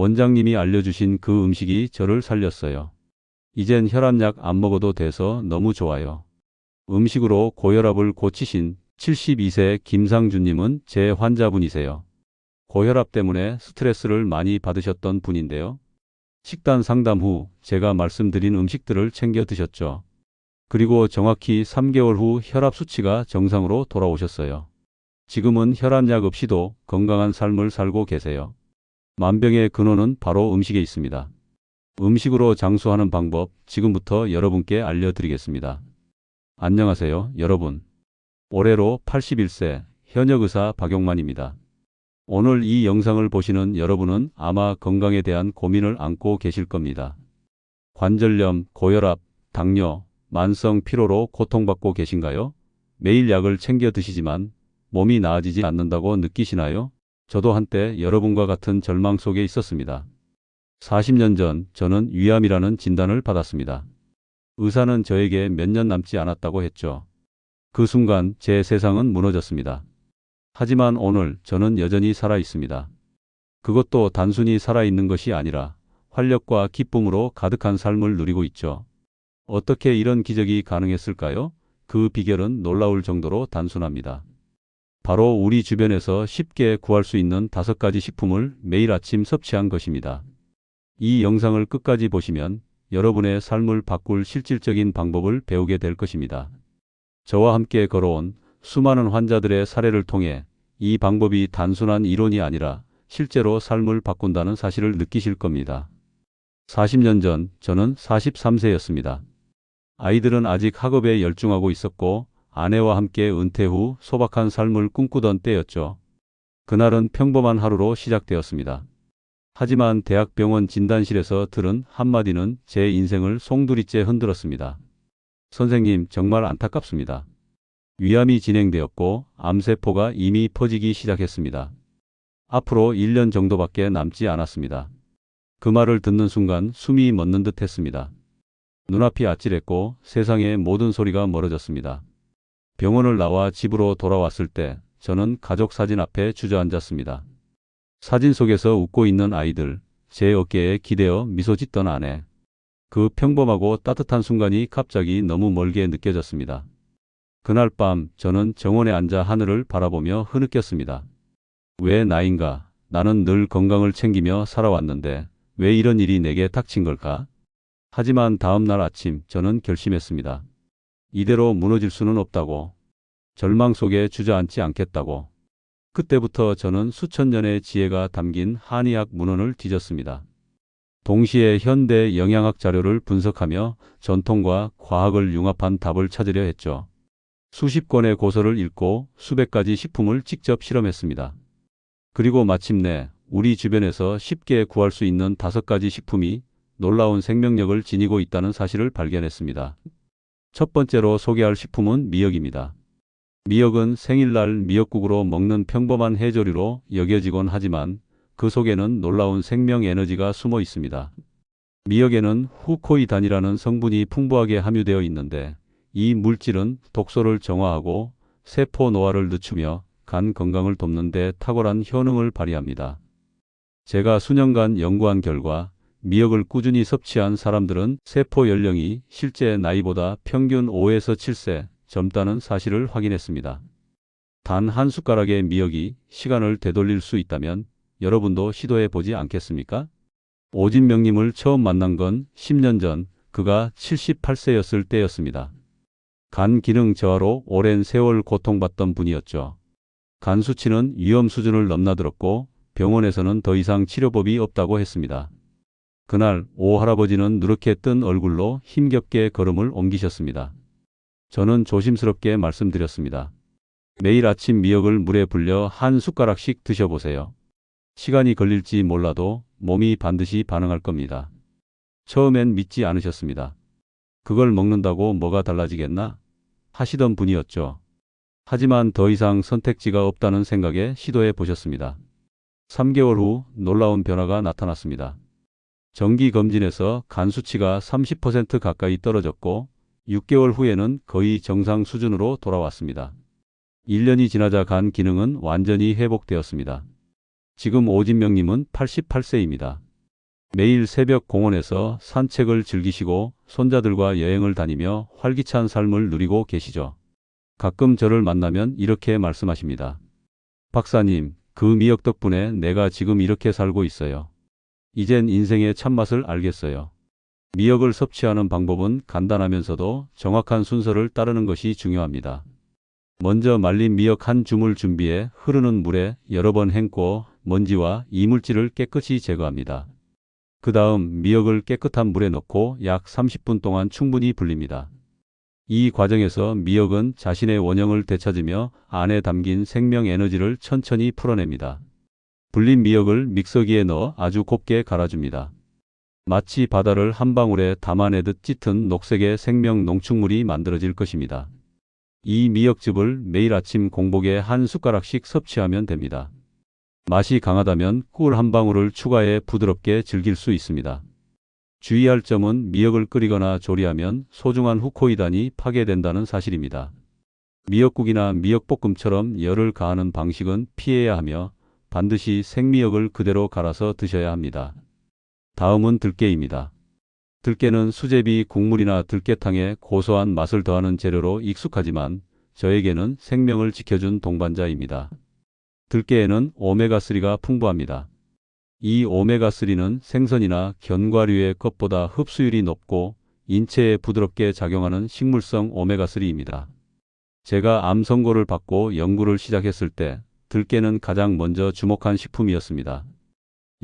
원장님이 알려주신 그 음식이 저를 살렸어요. 이젠 혈압약 안 먹어도 돼서 너무 좋아요. 음식으로 고혈압을 고치신 72세 김상준님은 제 환자분이세요. 고혈압 때문에 스트레스를 많이 받으셨던 분인데요. 식단 상담 후 제가 말씀드린 음식들을 챙겨 드셨죠. 그리고 정확히 3개월 후 혈압 수치가 정상으로 돌아오셨어요. 지금은 혈압약 없이도 건강한 삶을 살고 계세요. 만병의 근원은 바로 음식에 있습니다. 음식으로 장수하는 방법 지금부터 여러분께 알려드리겠습니다. 안녕하세요, 여러분. 올해로 81세 현역의사 박용만입니다. 오늘 이 영상을 보시는 여러분은 아마 건강에 대한 고민을 안고 계실 겁니다. 관절염, 고혈압, 당뇨, 만성 피로로 고통받고 계신가요? 매일 약을 챙겨 드시지만 몸이 나아지지 않는다고 느끼시나요? 저도 한때 여러분과 같은 절망 속에 있었습니다. 40년 전 저는 위암이라는 진단을 받았습니다. 의사는 저에게 몇 년 남지 않았다고 했죠. 그 순간 제 세상은 무너졌습니다. 하지만 오늘 저는 여전히 살아 있습니다. 그것도 단순히 살아있는 것이 아니라 활력과 기쁨으로 가득한 삶을 누리고 있죠. 어떻게 이런 기적이 가능했을까요? 그 비결은 놀라울 정도로 단순합니다. 바로 우리 주변에서 쉽게 구할 수 있는 5가지 식품을 매일 아침 섭취한 것입니다. 이 영상을 끝까지 보시면 여러분의 삶을 바꿀 실질적인 방법을 배우게 될 것입니다. 저와 함께 걸어온 수많은 환자들의 사례를 통해 이 방법이 단순한 이론이 아니라 실제로 삶을 바꾼다는 사실을 느끼실 겁니다. 40년 전 저는 43세였습니다. 아이들은 아직 학업에 열중하고 있었고 아내와 함께 은퇴 후 소박한 삶을 꿈꾸던 때였죠. 그날은 평범한 하루로 시작되었습니다. 하지만 대학병원 진단실에서 들은 한마디는 제 인생을 송두리째 흔들었습니다. 선생님, 정말 안타깝습니다. 위암이 진행되었고 암세포가 이미 퍼지기 시작했습니다. 앞으로 1년 정도밖에 남지 않았습니다. 그 말을 듣는 순간 숨이 멎는 듯 했습니다. 눈앞이 아찔했고 세상의 모든 소리가 멀어졌습니다. 병원을 나와 집으로 돌아왔을 때 저는 가족 사진 앞에 주저앉았습니다. 사진 속에서 웃고 있는 아이들, 제 어깨에 기대어 미소 짓던 아내. 그 평범하고 따뜻한 순간이 갑자기 너무 멀게 느껴졌습니다. 그날 밤 저는 정원에 앉아 하늘을 바라보며 흐느꼈습니다. 왜 나인가? 나는 늘 건강을 챙기며 살아왔는데 왜 이런 일이 내게 닥친 걸까? 하지만 다음 날 아침 저는 결심했습니다. 이대로 무너질 수는 없다고. 절망 속에 주저앉지 않겠다고. 그때부터 저는 수천 년의 지혜가 담긴 한의학 문헌을 뒤졌습니다. 동시에 현대 영양학 자료를 분석하며 전통과 과학을 융합한 답을 찾으려 했죠. 수십 권의 고서를 읽고 수백 가지 식품을 직접 실험했습니다. 그리고 마침내 우리 주변에서 쉽게 구할 수 있는 5가지 식품이 놀라운 생명력을 지니고 있다는 사실을 발견했습니다. 첫 번째로 소개할 식품은 미역입니다. 미역은 생일날 미역국으로 먹는 평범한 해조류로 여겨지곤 하지만 그 속에는 놀라운 생명 에너지가 숨어 있습니다. 미역에는 후코이단이라는 성분이 풍부하게 함유되어 있는데 이 물질은 독소를 정화하고 세포 노화를 늦추며 간 건강을 돕는 데 탁월한 효능을 발휘합니다. 제가 수년간 연구한 결과 미역을 꾸준히 섭취한 사람들은 세포 연령이 실제 나이보다 평균 5에서 7세 젊다는 사실을 확인했습니다. 단 한 숟가락의 미역이 시간을 되돌릴 수 있다면 여러분도 시도해 보지 않겠습니까? 오진명님을 처음 만난 건 10년 전 그가 78세였을 때였습니다. 간 기능 저하로 오랜 세월 고통받던 분이었죠. 간 수치는 위험 수준을 넘나들었고 병원에서는 더 이상 치료법이 없다고 했습니다. 그날 오 할아버지는 누렇게 뜬 얼굴로 힘겹게 걸음을 옮기셨습니다. 저는 조심스럽게 말씀드렸습니다. 매일 아침 미역을 물에 불려 한 숟가락씩 드셔보세요. 시간이 걸릴지 몰라도 몸이 반드시 반응할 겁니다. 처음엔 믿지 않으셨습니다. 그걸 먹는다고 뭐가 달라지겠나? 하시던 분이었죠. 하지만 더 이상 선택지가 없다는 생각에 시도해 보셨습니다. 3개월 후 놀라운 변화가 나타났습니다. 정기검진에서 간 수치가 30% 가까이 떨어졌고 6개월 후에는 거의 정상 수준으로 돌아왔습니다. 1년이 지나자 간 기능은 완전히 회복되었습니다. 지금 오진명님은 88세입니다. 매일 새벽 공원에서 산책을 즐기시고 손자들과 여행을 다니며 활기찬 삶을 누리고 계시죠. 가끔 저를 만나면 이렇게 말씀하십니다. 박사님, 그 미역 덕분에 내가 지금 이렇게 살고 있어요. 이젠 인생의 참맛을 알겠어요. 미역을 섭취하는 방법은 간단하면서도 정확한 순서를 따르는 것이 중요합니다. 먼저 말린 미역 한 줌을 준비해 흐르는 물에 여러 번 헹궈 먼지와 이물질을 깨끗이 제거합니다. 그 다음 미역을 깨끗한 물에 넣고 약 30분 동안 충분히 불립니다. 이 과정에서 미역은 자신의 원형을 되찾으며 안에 담긴 생명 에너지를 천천히 풀어냅니다. 불린 미역을 믹서기에 넣어 아주 곱게 갈아줍니다. 마치 바다를 한 방울에 담아내듯 짙은 녹색의 생명 농축물이 만들어질 것입니다. 이 미역즙을 매일 아침 공복에 한 숟가락씩 섭취하면 됩니다. 맛이 강하다면 꿀 한 방울을 추가해 부드럽게 즐길 수 있습니다. 주의할 점은 미역을 끓이거나 조리하면 소중한 후코이단이 파괴된다는 사실입니다. 미역국이나 미역볶음처럼 열을 가하는 방식은 피해야 하며 반드시 생미역을 그대로 갈아서 드셔야 합니다. 다음은 들깨입니다. 들깨는 수제비 국물이나 들깨탕에 고소한 맛을 더하는 재료로 익숙하지만 저에게는 생명을 지켜준 동반자입니다. 들깨에는 오메가3가 풍부합니다. 이 오메가3는 생선이나 견과류의 것보다 흡수율이 높고 인체에 부드럽게 작용하는 식물성 오메가3입니다. 제가 암 선고를 받고 연구를 시작했을 때 들깨는 가장 먼저 주목한 식품이었습니다.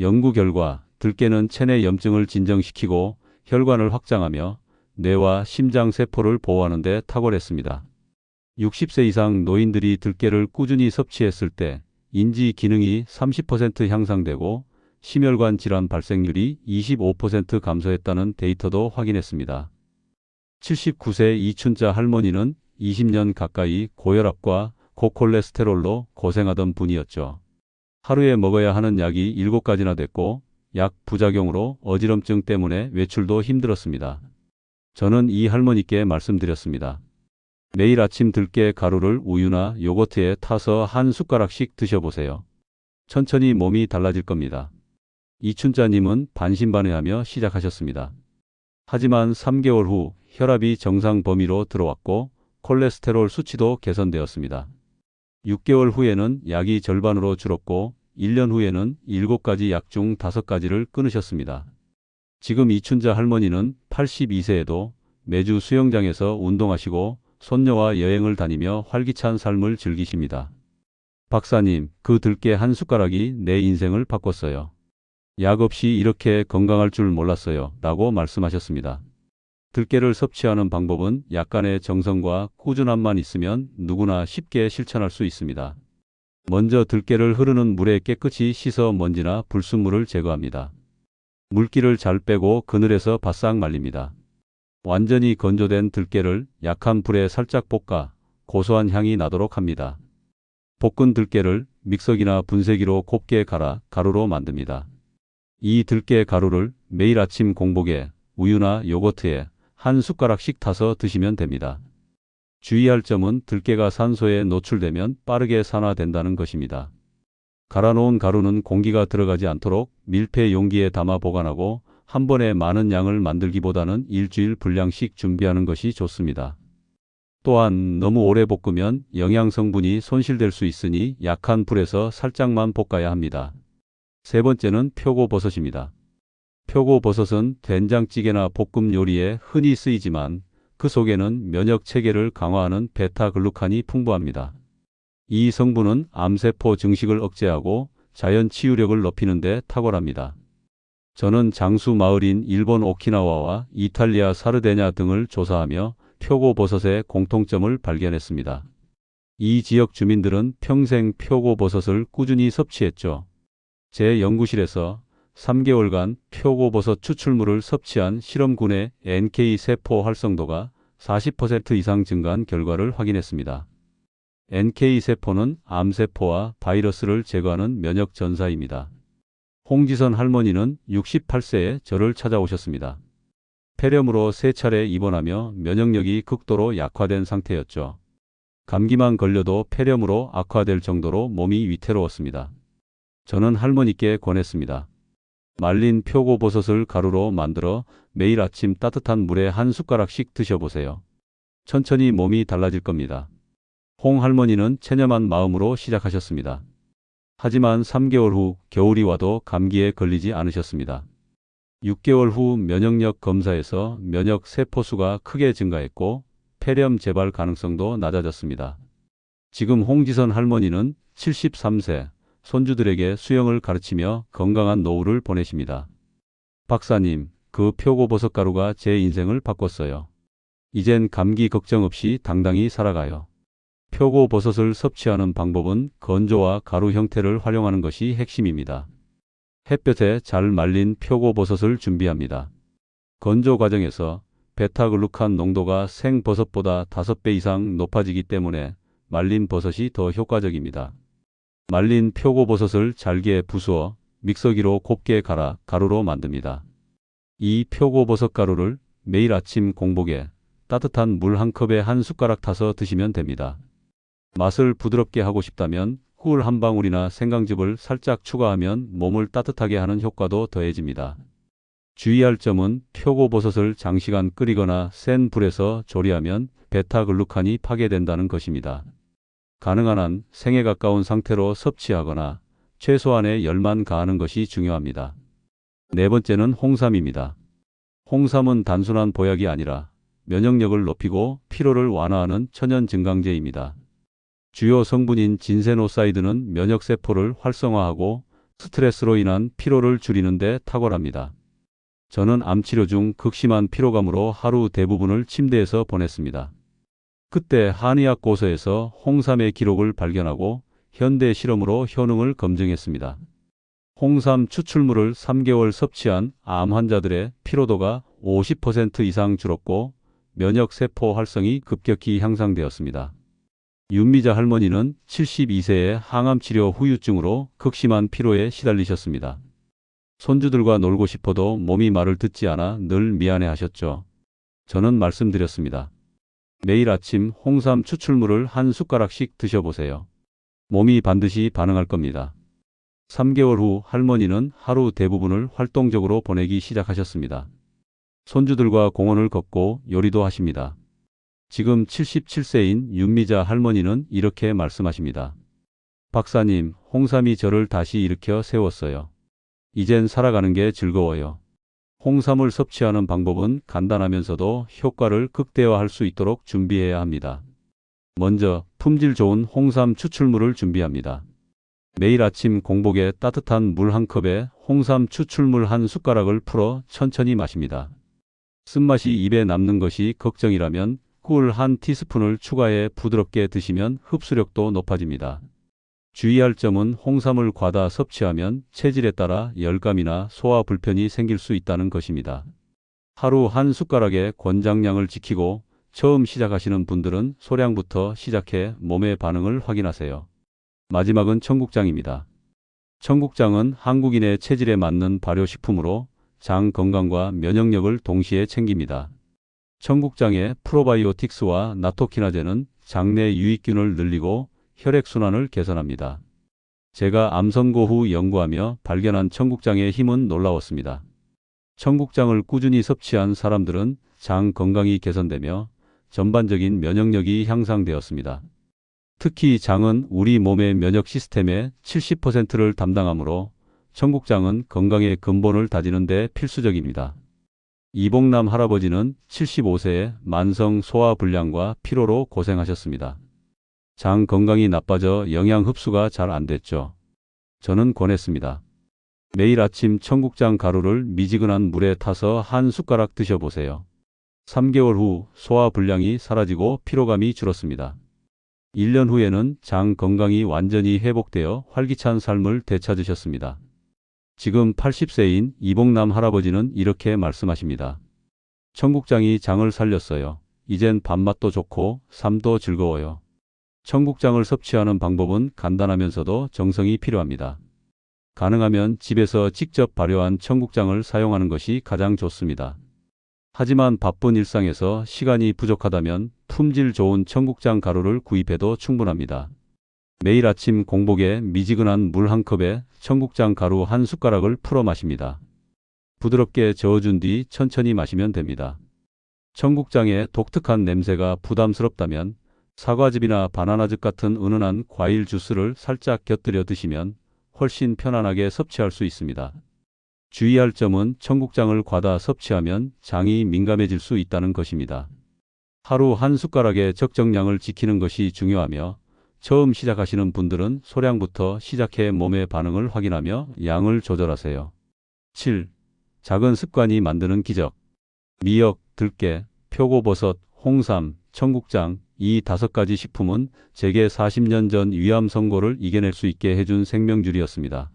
연구 결과 들깨는 체내 염증을 진정시키고 혈관을 확장하며 뇌와 심장 세포를 보호하는 데 탁월했습니다. 60세 이상 노인들이 들깨를 꾸준히 섭취했을 때 인지 기능이 30% 향상되고 심혈관 질환 발생률이 25% 감소했다는 데이터도 확인했습니다. 79세 이춘자 할머니는 20년 가까이 고혈압과 고콜레스테롤로 고생하던 분이었죠. 하루에 먹어야 하는 약이 7가지나 됐고 약 부작용으로 어지럼증 때문에 외출도 힘들었습니다. 저는 이 할머니께 말씀드렸습니다. 매일 아침 들깨 가루를 우유나 요거트에 타서 한 숟가락씩 드셔보세요. 천천히 몸이 달라질 겁니다. 이춘자님은 반신반의하며 시작하셨습니다. 하지만 3개월 후 혈압이 정상 범위로 들어왔고 콜레스테롤 수치도 개선되었습니다. 6개월 후에는 약이 절반으로 줄었고 1년 후에는 7가지 약 중 5가지를 끊으셨습니다. 지금 이춘자 할머니는 82세에도 매주 수영장에서 운동하시고 손녀와 여행을 다니며 활기찬 삶을 즐기십니다. 박사님, 그 들깨 한 숟가락이 내 인생을 바꿨어요. 약 없이 이렇게 건강할 줄 몰랐어요. 라고 말씀하셨습니다. 들깨를 섭취하는 방법은 약간의 정성과 꾸준함만 있으면 누구나 쉽게 실천할 수 있습니다. 먼저 들깨를 흐르는 물에 깨끗이 씻어 먼지나 불순물을 제거합니다. 물기를 잘 빼고 그늘에서 바싹 말립니다. 완전히 건조된 들깨를 약한 불에 살짝 볶아 고소한 향이 나도록 합니다. 볶은 들깨를 믹서기나 분쇄기로 곱게 갈아 가루로 만듭니다. 이 들깨 가루를 매일 아침 공복에 우유나 요거트에 한 숟가락씩 타서 드시면 됩니다. 주의할 점은 들깨가 산소에 노출되면 빠르게 산화된다는 것입니다. 갈아놓은 가루는 공기가 들어가지 않도록 밀폐 용기에 담아 보관하고 한 번에 많은 양을 만들기보다는 일주일 분량씩 준비하는 것이 좋습니다. 또한 너무 오래 볶으면 영양 성분이 손실될 수 있으니 약한 불에서 살짝만 볶아야 합니다. 세 번째는 표고버섯입니다. 표고버섯은 된장찌개나 볶음 요리에 흔히 쓰이지만 그 속에는 면역 체계를 강화하는 베타글루칸이 풍부합니다. 이 성분은 암세포 증식을 억제하고 자연 치유력을 높이는 데 탁월합니다. 저는 장수 마을인 일본 오키나와와 이탈리아 사르데냐 등을 조사하며 표고버섯의 공통점을 발견했습니다. 이 지역 주민들은 평생 표고버섯을 꾸준히 섭취했죠. 제 연구실에서 3개월간 표고버섯 추출물을 섭취한 실험군의 NK 세포 활성도가 40% 이상 증가한 결과를 확인했습니다. NK세포는 암세포와 바이러스를 제거하는 면역 전사입니다. 홍지선 할머니는 68세에 저를 찾아오셨습니다. 폐렴으로 3차례 입원하며 면역력이 극도로 약화된 상태였죠. 감기만 걸려도 폐렴으로 악화될 정도로 몸이 위태로웠습니다. 저는 할머니께 권했습니다. 말린 표고버섯을 가루로 만들어 매일 아침 따뜻한 물에 한 숟가락씩 드셔보세요. 천천히 몸이 달라질 겁니다. 홍 할머니는 체념한 마음으로 시작하셨습니다. 하지만 3개월 후 겨울이 와도 감기에 걸리지 않으셨습니다. 6개월 후 면역력 검사에서 면역 세포수가 크게 증가했고 폐렴 재발 가능성도 낮아졌습니다. 지금 홍지선 할머니는 73세, 손주들에게 수영을 가르치며 건강한 노후를 보내십니다. 박사님, 그 표고버섯 가루가 제 인생을 바꿨어요. 이젠 감기 걱정 없이 당당히 살아가요. 표고버섯을 섭취하는 방법은 건조와 가루 형태를 활용하는 것이 핵심입니다. 햇볕에 잘 말린 표고버섯을 준비합니다. 건조 과정에서 베타글루칸 농도가 생버섯보다 5배 이상 높아지기 때문에 말린 버섯이 더 효과적입니다. 말린 표고버섯을 잘게 부수어 믹서기로 곱게 갈아 가루로 만듭니다. 이 표고버섯 가루를 매일 아침 공복에 따뜻한 물 한 컵에 한 숟가락 타서 드시면 됩니다. 맛을 부드럽게 하고 싶다면 꿀 한 방울이나 생강즙을 살짝 추가하면 몸을 따뜻하게 하는 효과도 더해집니다. 주의할 점은 표고버섯을 장시간 끓이거나 센 불에서 조리하면 베타글루칸이 파괴된다는 것입니다. 가능한 한 생에 가까운 상태로 섭취하거나 최소한의 열만 가하는 것이 중요합니다. 네 번째는 홍삼입니다. 홍삼은 단순한 보약이 아니라 면역력을 높이고 피로를 완화하는 천연 증강제입니다. 주요 성분인 진세노사이드는 면역세포를 활성화하고 스트레스로 인한 피로를 줄이는 데 탁월합니다. 저는 암치료 중 극심한 피로감으로 하루 대부분을 침대에서 보냈습니다. 그때 한의학고서에서 홍삼의 기록을 발견하고 현대 실험으로 효능을 검증했습니다. 홍삼 추출물을 3개월 섭취한 암 환자들의 피로도가 50% 이상 줄었고 면역세포 활성이 급격히 향상되었습니다. 윤미자 할머니는 72세의 항암치료 후유증으로 극심한 피로에 시달리셨습니다. 손주들과 놀고 싶어도 몸이 말을 듣지 않아 늘 미안해하셨죠. 저는 말씀드렸습니다. 매일 아침 홍삼 추출물을 한 숟가락씩 드셔보세요. 몸이 반드시 반응할 겁니다. 3개월 후 할머니는 하루 대부분을 활동적으로 보내기 시작하셨습니다. 손주들과 공원을 걷고 요리도 하십니다. 지금 77세인 윤미자 할머니는 이렇게 말씀하십니다. 박사님, 홍삼이 저를 다시 일으켜 세웠어요. 이젠 살아가는 게 즐거워요. 홍삼을 섭취하는 방법은 간단하면서도 효과를 극대화할 수 있도록 준비해야 합니다. 먼저 품질 좋은 홍삼 추출물을 준비합니다. 매일 아침 공복에 따뜻한 물 한 컵에 홍삼 추출물 한 숟가락을 풀어 천천히 마십니다. 쓴맛이 입에 남는 것이 걱정이라면 꿀 한 티스푼을 추가해 부드럽게 드시면 흡수력도 높아집니다. 주의할 점은 홍삼을 과다 섭취하면 체질에 따라 열감이나 소화 불편이 생길 수 있다는 것입니다. 하루 한 숟가락의 권장량을 지키고 처음 시작하시는 분들은 소량부터 시작해 몸의 반응을 확인하세요. 마지막은 청국장입니다. 청국장은 한국인의 체질에 맞는 발효식품으로 장 건강과 면역력을 동시에 챙깁니다. 청국장의 프로바이오틱스와 나토키나제는 장내 유익균을 늘리고 혈액순환을 개선합니다. 제가 암 선고 후 연구하며 발견한 청국장의 힘은 놀라웠습니다. 청국장을 꾸준히 섭취한 사람들은 장 건강이 개선되며 전반적인 면역력이 향상되었습니다. 특히 장은 우리 몸의 면역 시스템의 70%를 담당하므로 청국장은 건강의 근본을 다지는 데 필수적입니다. 이봉남 할아버지는 75세에 만성 소화불량과 피로로 고생하셨습니다. 장 건강이 나빠져 영양 흡수가 잘 안 됐죠. 저는 권했습니다. 매일 아침 청국장 가루를 미지근한 물에 타서 한 숟가락 드셔보세요. 3개월 후 소화불량이 사라지고 피로감이 줄었습니다. 1년 후에는 장 건강이 완전히 회복되어 활기찬 삶을 되찾으셨습니다. 지금 80세인 이봉남 할아버지는 이렇게 말씀하십니다. 청국장이 장을 살렸어요. 이젠 밥맛도 좋고 삶도 즐거워요. 청국장을 섭취하는 방법은 간단하면서도 정성이 필요합니다. 가능하면 집에서 직접 발효한 청국장을 사용하는 것이 가장 좋습니다. 하지만 바쁜 일상에서 시간이 부족하다면 품질 좋은 청국장 가루를 구입해도 충분합니다. 매일 아침 공복에 미지근한 물 한 컵에 청국장 가루 한 숟가락을 풀어 마십니다. 부드럽게 저어준 뒤 천천히 마시면 됩니다. 청국장의 독특한 냄새가 부담스럽다면 사과즙이나 바나나즙 같은 은은한 과일 주스를 살짝 곁들여 드시면 훨씬 편안하게 섭취할 수 있습니다. 주의할 점은 청국장을 과다 섭취하면 장이 민감해질 수 있다는 것입니다. 하루 한 숟가락의 적정량을 지키는 것이 중요하며 처음 시작하시는 분들은 소량부터 시작해 몸의 반응을 확인하며 양을 조절하세요. 7. 작은 습관이 만드는 기적. 미역, 들깨, 표고버섯, 홍삼, 청국장 이 5가지 식품은 제게 40년 전 위암 선고를 이겨낼 수 있게 해준 생명줄이었습니다.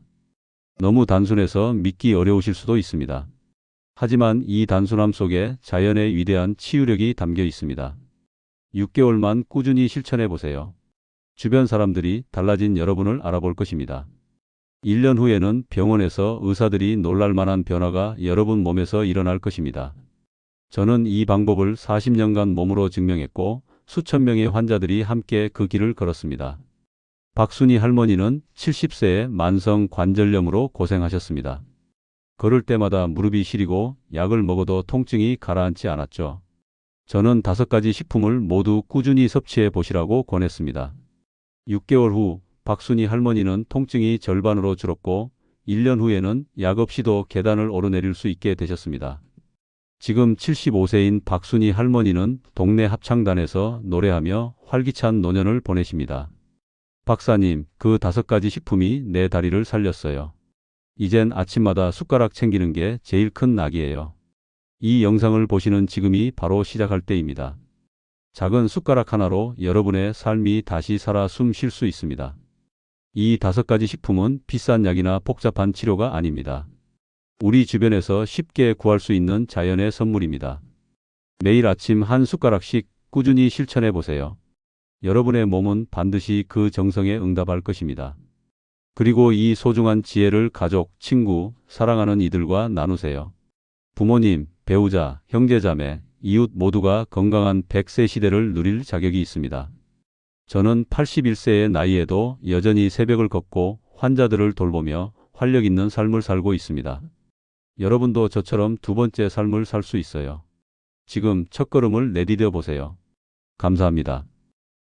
너무 단순해서 믿기 어려우실 수도 있습니다. 하지만 이 단순함 속에 자연의 위대한 치유력이 담겨 있습니다. 6개월만 꾸준히 실천해 보세요. 주변 사람들이 달라진 여러분을 알아볼 것입니다. 1년 후에는 병원에서 의사들이 놀랄 만한 변화가 여러분 몸에서 일어날 것입니다. 저는 이 방법을 40년간 몸으로 증명했고 수천 명의 환자들이 함께 그 길을 걸었습니다. 박순희 할머니는 70세에 만성 관절염으로 고생하셨습니다. 걸을 때마다 무릎이 시리고 약을 먹어도 통증이 가라앉지 않았죠. 저는 5가지 식품을 모두 꾸준히 섭취해 보시라고 권했습니다. 6개월 후 박순희 할머니는 통증이 절반으로 줄었고 1년 후에는 약 없이도 계단을 오르내릴 수 있게 되셨습니다. 지금 75세인 박순희 할머니는 동네 합창단에서 노래하며 활기찬 노년을 보내십니다. 박사님, 그 5가지 식품이 내 다리를 살렸어요. 이젠 아침마다 숟가락 챙기는 게 제일 큰 낙이에요. 이 영상을 보시는 지금이 바로 시작할 때입니다. 작은 숟가락 하나로 여러분의 삶이 다시 살아 숨 쉴 수 있습니다. 이 5가지 식품은 비싼 약이나 복잡한 치료가 아닙니다. 우리 주변에서 쉽게 구할 수 있는 자연의 선물입니다. 매일 아침 한 숟가락씩 꾸준히 실천해 보세요. 여러분의 몸은 반드시 그 정성에 응답할 것입니다. 그리고 이 소중한 지혜를 가족, 친구, 사랑하는 이들과 나누세요. 부모님, 배우자, 형제자매, 이웃 모두가 건강한 100세 시대를 누릴 자격이 있습니다. 저는 81세의 나이에도 여전히 새벽을 걷고 환자들을 돌보며 활력 있는 삶을 살고 있습니다. 여러분도 저처럼 2번째 삶을 살 수 있어요. 지금 첫걸음을 내디뎌 보세요. 감사합니다.